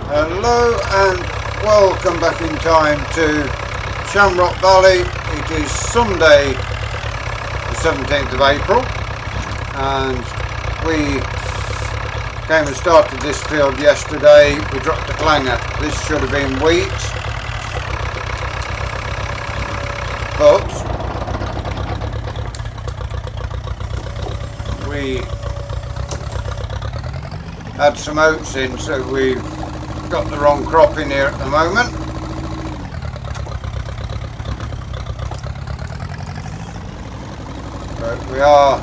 Hello and welcome back in time to Shamrock Valley. It is Sunday the 17th of April and we came and started this field yesterday. We dropped a clanger. This should have been wheat, but we had some oats in, so we've got the wrong crop in here at the moment. But we are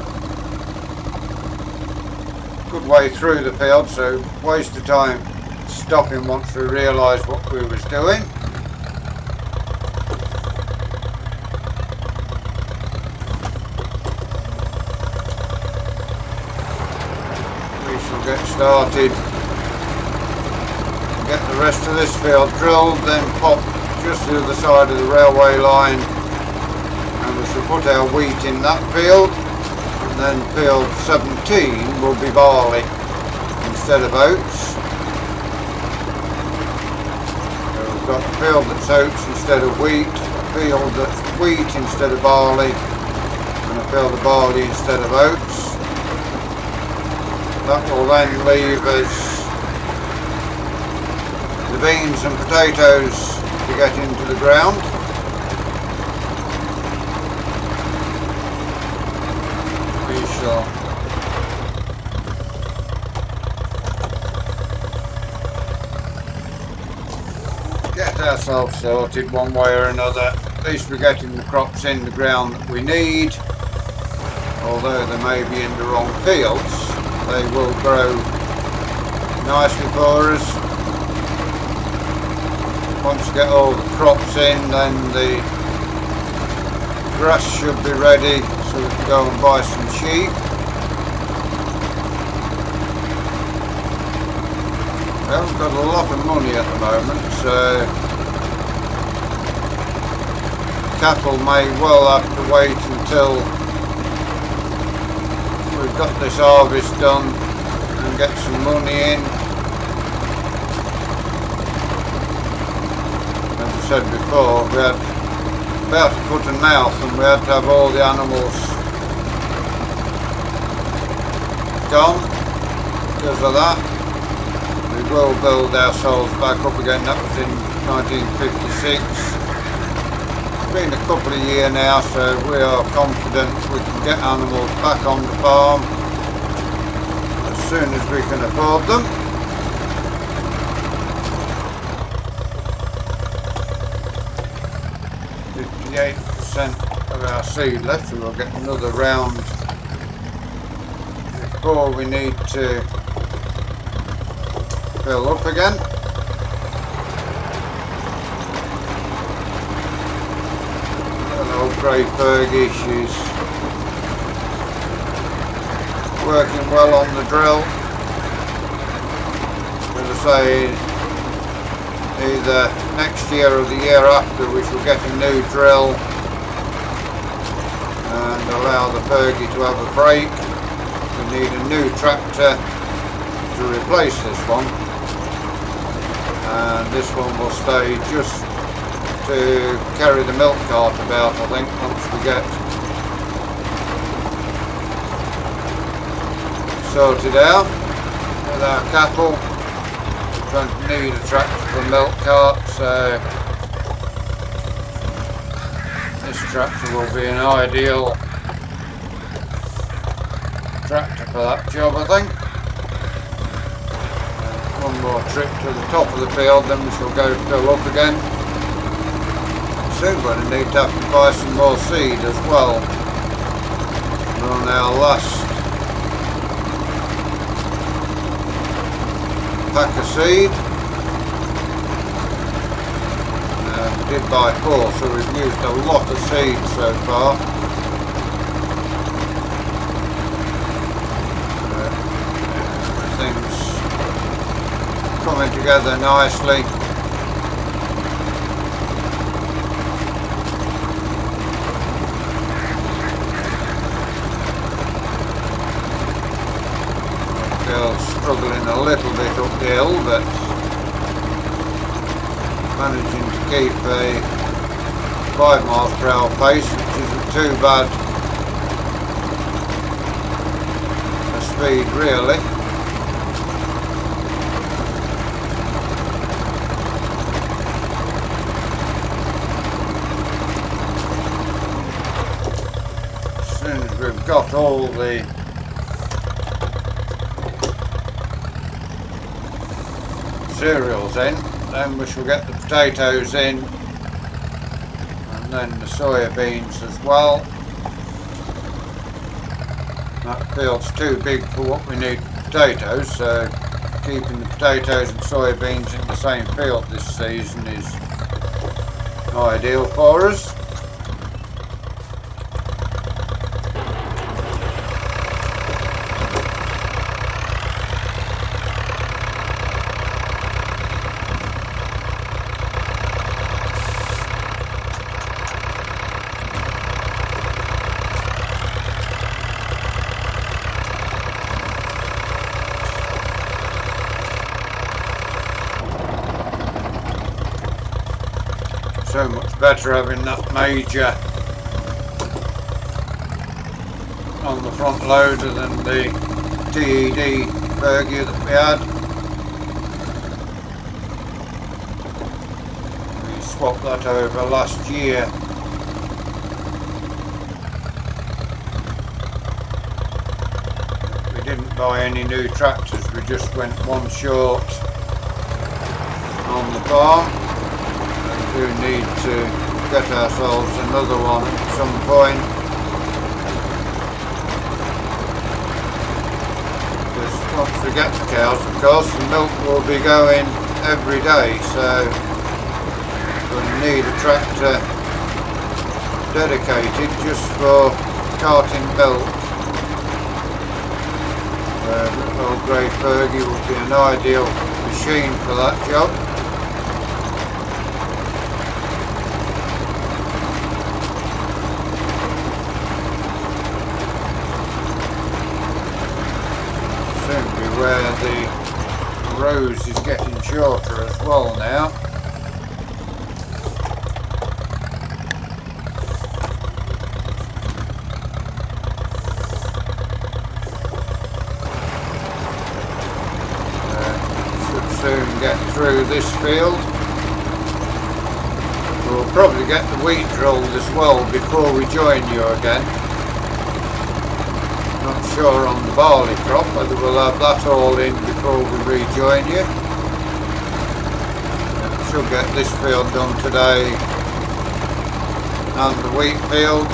a good way through the field, so waste of time stopping once we realised what we was doing. We shall get started. Get the rest of this field drilled, then pop just to the other side of the railway line, and we shall put our wheat in that field, and then field 17 will be barley instead of oats. So we've got a field that's oats instead of wheat, a field that's wheat instead of barley, and a field of barley instead of oats. That will then leave us the beans and potatoes to get into the ground. We shall get ourselves sorted one way or another. At least we're getting the crops in the ground that we need. Although they may be in the wrong fields, they will grow nicely for us. Once we get all the crops in, then the grass should be ready so we can go and buy some sheep. We haven't got a lot of money at the moment, so cattle may well have to wait until we've got this harvest done and get some money in. Said before, we had about a foot and mouth, and we had to have all the animals gone because of that. We will build ourselves back up again. That was in 1956. It's been a couple of years now, so we are confident we can get animals back on the farm as soon as we can afford them. 58% of our seed left, so we'll get another round before we need to fill up again. An old grey Fergie, she's working well on the drill. As I say, either next year or the year after we shall get a new drill and allow the Fergie to have a break. We need a new tractor to replace this one, and this one will stay just to carry the milk cart about, I think, once we get sorted out with our cattle. Don't need a tractor for a milk cart, so this tractor will be an ideal tractor for that job, I think. One more trip to the top of the field, then we shall go fill up again. Soon going to need to have to buy some more seed as well. We're on our last pack of seed. We did buy 4, so we've used a lot of seed so far. Everything's coming together nicely. Still struggling a little bit uphill, but managing to keep a 5 miles per hour pace, which isn't too bad a speed really. As soon as we've got all the cereals in, then we shall get the potatoes in, and then the soya beans as well. That field's too big for what we need for potatoes, so keeping the potatoes and soya beans in the same field this season is ideal for us. So much better having that major on the front loader than the TED Bergia that we had. We swapped that over last year. We didn't buy any new tractors, we just went one short on the farm. We do need to get ourselves another one at some point, because once we get the cows, of course, the milk will be going every day, so we'll need a tractor dedicated just for carting milk. The old grey Fergie would be an ideal machine for that job. Where the rose is getting shorter as well now. Should soon get through this field. We'll probably get the wheat drilled as well before we join you again. Not sure on the barley crop whether we'll have that all in before we rejoin you. We should get this field done today and the wheat field.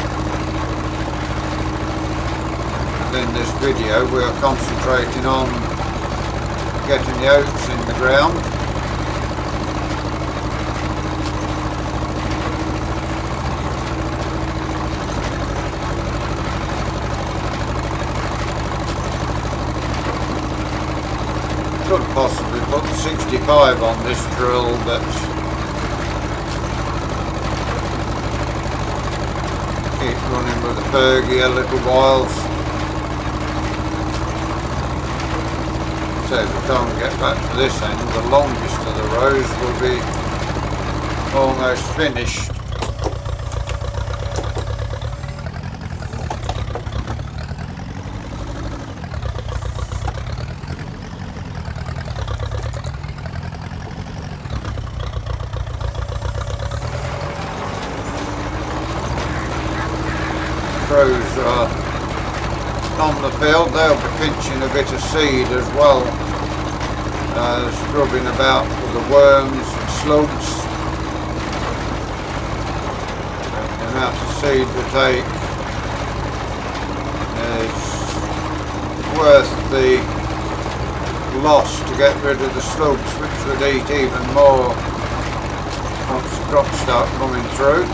And in this video we are concentrating on getting the oats in the ground. Could possibly put 65 on this drill, but keep running with the Fergie a little while. So by the time we get back to this end, the longest of the rows will be almost finished. Crows are on the field, they'll be pinching a bit of seed as well, scrubbing about for the worms and slugs. The amount of seed we take is worth the loss to get rid of the slugs, which would eat even more once the crops start coming through.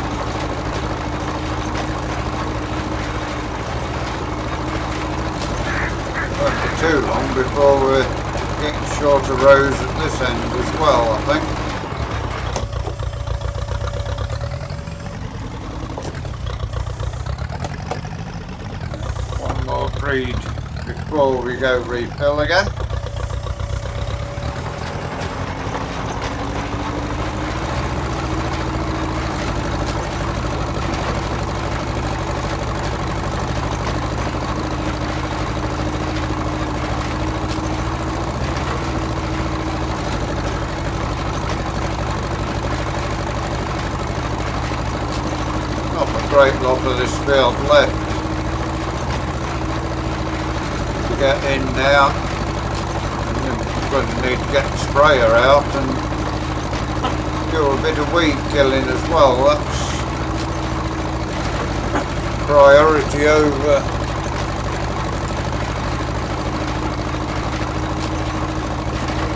Too long before we're getting shorter rows at this end as well, I think. One more breed before we go refill again. great lot of this field left to get in now. And you're going to need to get the sprayer out and do a bit of weed killing as well. That's priority over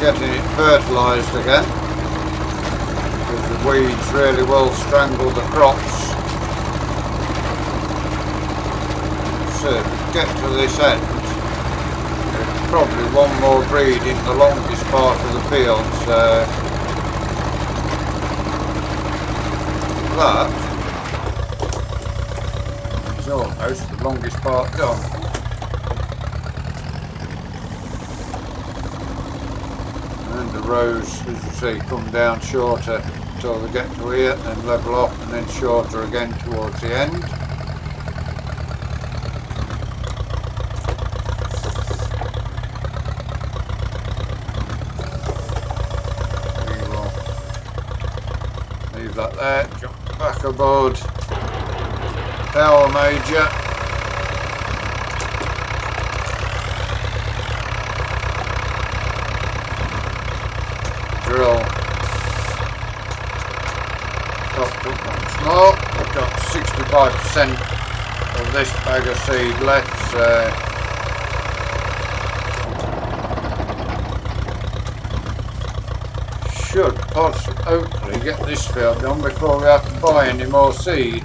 getting it fertilised again, because the weeds really will strangle the crops. So to get to this end, there's probably one more breed in the longest part of the field, so that is almost the longest part done. And the rows, as you see, come down shorter until they get to here, then level off, and then shorter again towards the end. We will leave that there, jump back aboard power major. Drill topped up once more. We've got 65% of this bag of seed left, so should possibly hopefully get this field done before we have to buy any more seed.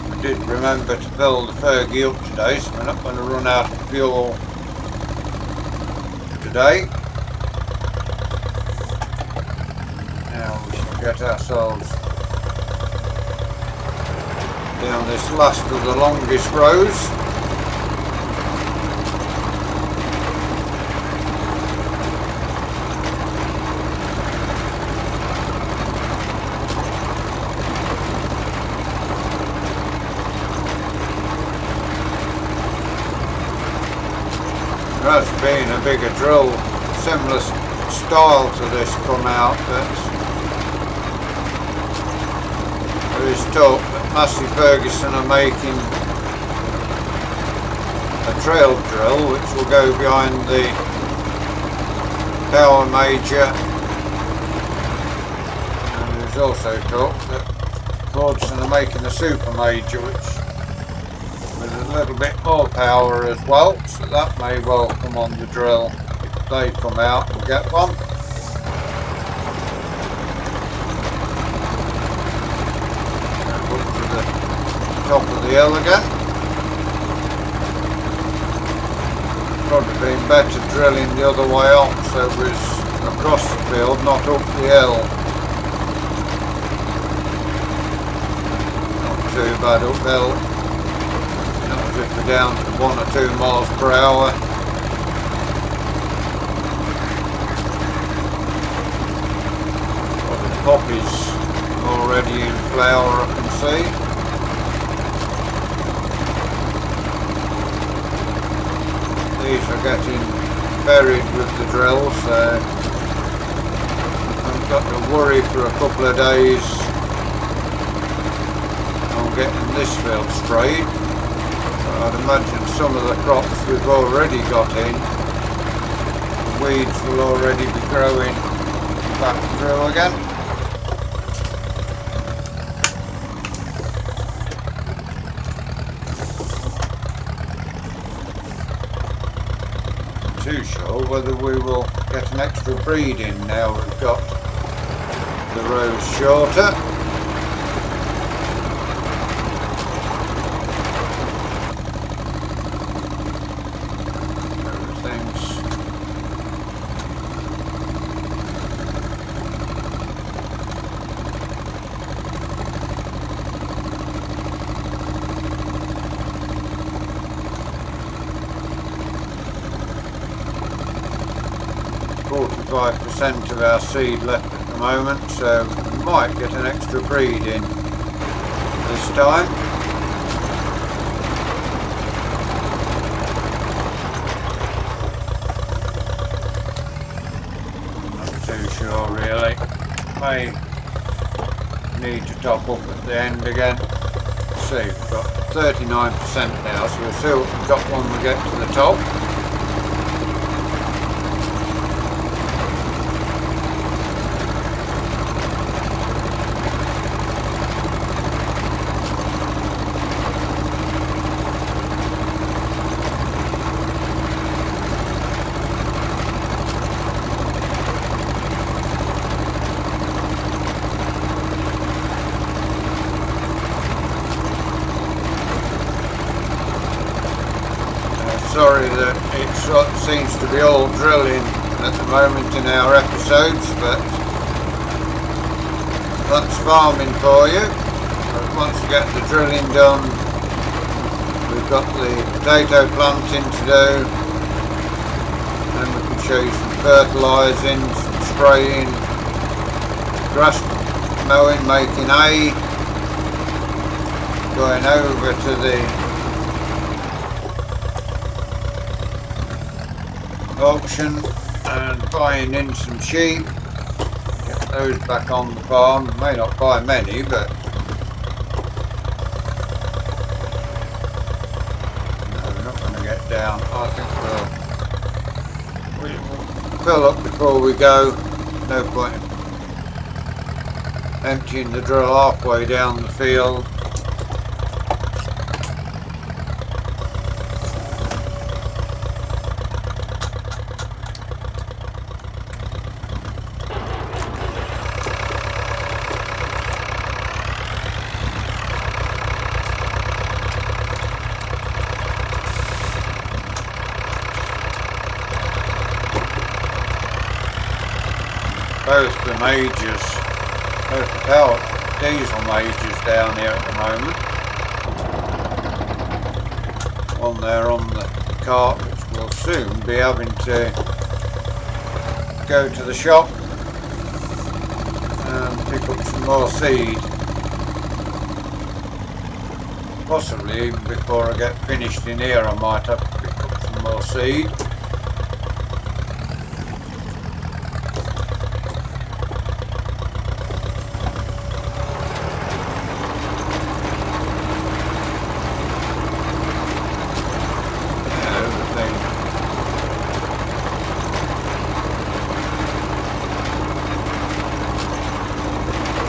We did remember to fill the Fergie up today, so we're not going to run out of fuel today. Now we shall get ourselves down this last of the longest rows. There has been a bigger drill, similar style to this, come out, but there is talk that Massey Ferguson are making a trail drill which will go behind the power major, and there's also talk that Cordson are making a super major which with a little bit more power as well, so that may well come on the drill if they come out and get one. Up to the top of the hill again. Probably been better drilling the other way up, so it was across the field, not up the hill. Not too bad uphill. If we're down to 1 or 2 miles per hour. Well, the poppies already in flower, I can see. These are getting buried with the drill, so I've got to worry for a couple of days on getting this field sprayed. I'd imagine some of the crops we've already got in, the weeds will already be growing back through again. Not too sure whether we will get an extra breed in now we've got the rows shorter. % of our seed left at the moment, so we might get an extra breed in this time. Not too sure really. may need to top up at the end again. See, we've got 39% now, so we'll see what we've got when we get to the top. Sorry that it seems to be all drilling at the moment in our episodes, but that's farming for you. Once we get the drilling done, we've got the potato planting to do, and we can show you some fertilising, some spraying, grass mowing, making hay, going over to the auction and buying in some sheep, get those back on the farm. May not buy many, but no, we're not going to get down. I think we'll fill up before we go. No point emptying the drill halfway down the field. Both the majors, both the power diesel majors down here at the moment. One there on the cart, which will soon be having to go to the shop and pick up some more seed. Possibly even before I get finished in here I might have to pick up some more seed.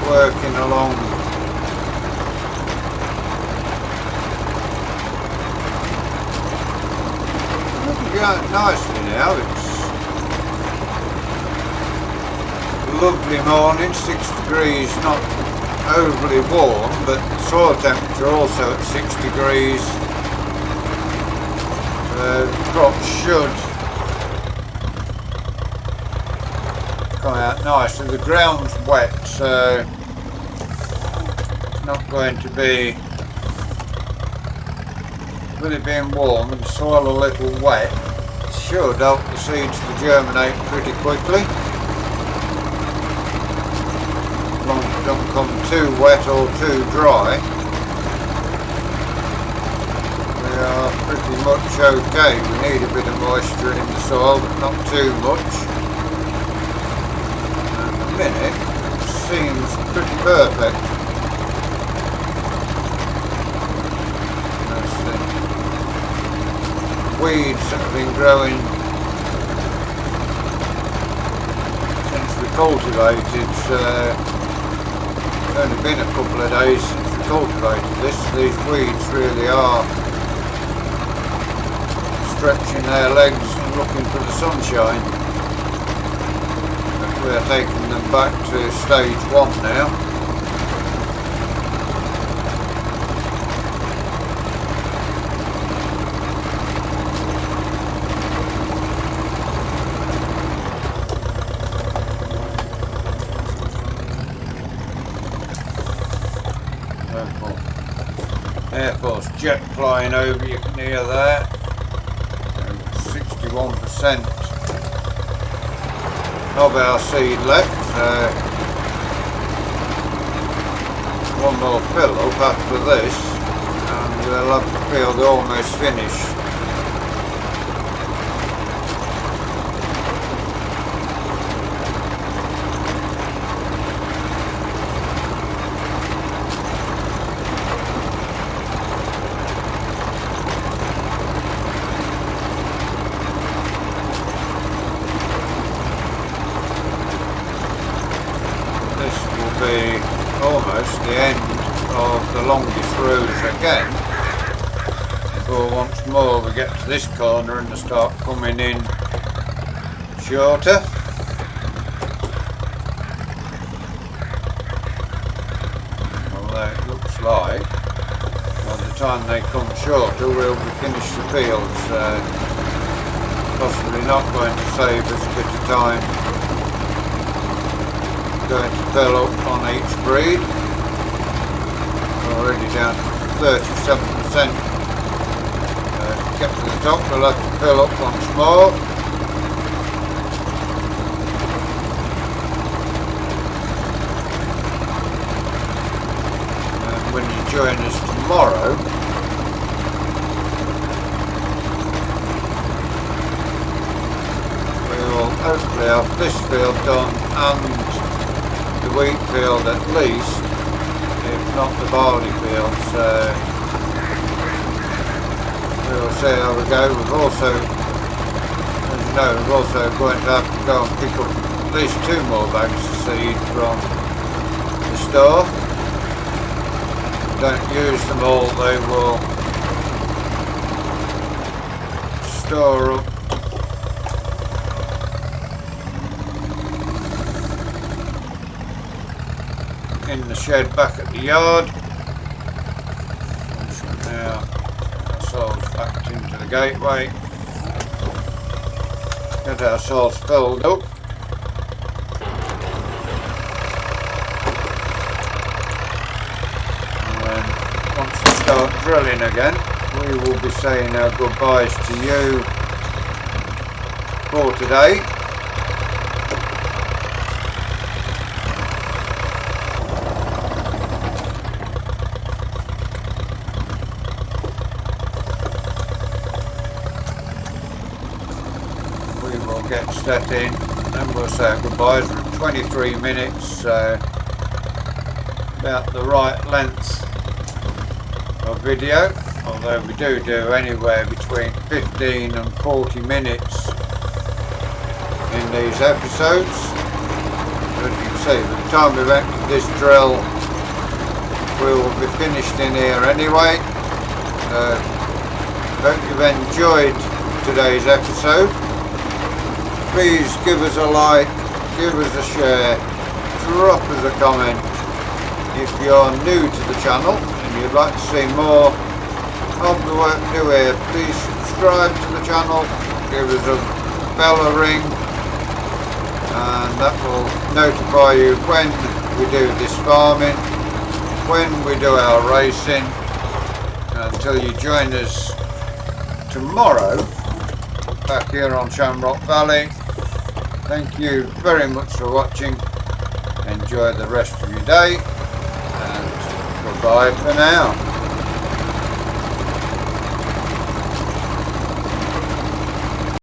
Working along going nicely now. It's a lovely morning, 6 degrees, not overly warm, but the soil temperature also at 6 degrees. The crops should come out nicely. The ground's wet, so not going to be, with it being warm and the soil a little wet, it should help the seeds to germinate pretty quickly. As long as it don't come too wet or too dry, we are pretty much okay. We need a bit of moisture in the soil, but not too much. At the minute, it seems pretty perfect. Weeds that have been growing since we cultivated. It's only been a couple of days since we cultivated this. These weeds really are stretching their legs and looking for the sunshine. But we are taking them back to stage 1 now. Air Force jet flying over, you can hear that. 61% of our seed left, so one more fill up after this and we'll have the field almost finished. almost the end of the longest route again. Before once more we get to this corner and they start coming in shorter. Although it looks like by the time they come shorter we'll be finished the fields. Possibly not going to save us a bit of time going to fill up on each breed. Already down to 37%. Get to the top, we'll have to fill up once more. And when you join us tomorrow, we will hopefully have this field done and the wheat field at least, if not the barley field, so we'll see how we go. We've also, as you know, we're also going to have to go and pick up at least 2 more bags of seed from the store. If we don't use them all, they will store up in the shed back at the yard. So now ourselves backed into the gateway, get ourselves filled up, and then once we start drilling again we will be saying our goodbyes to you for today. Get set in and we'll say our goodbyes. We're at 23 minutes, so about the right length of video, although we do anywhere between 15 and 40 minutes in these episodes. As you can see, by the time we've emptied this drill we will be finished in here anyway. Hope you've enjoyed today's episode. Please give us a like, give us a share, drop us a comment. If you're new to the channel and you'd like to see more of the work we do here, please subscribe to the channel, give us a bell a ring, and that will notify you when we do this farming, when we do our racing. Until you join us tomorrow back here on Shamrock Valley. Thank you very much for watching. Enjoy the rest of your day and goodbye for now.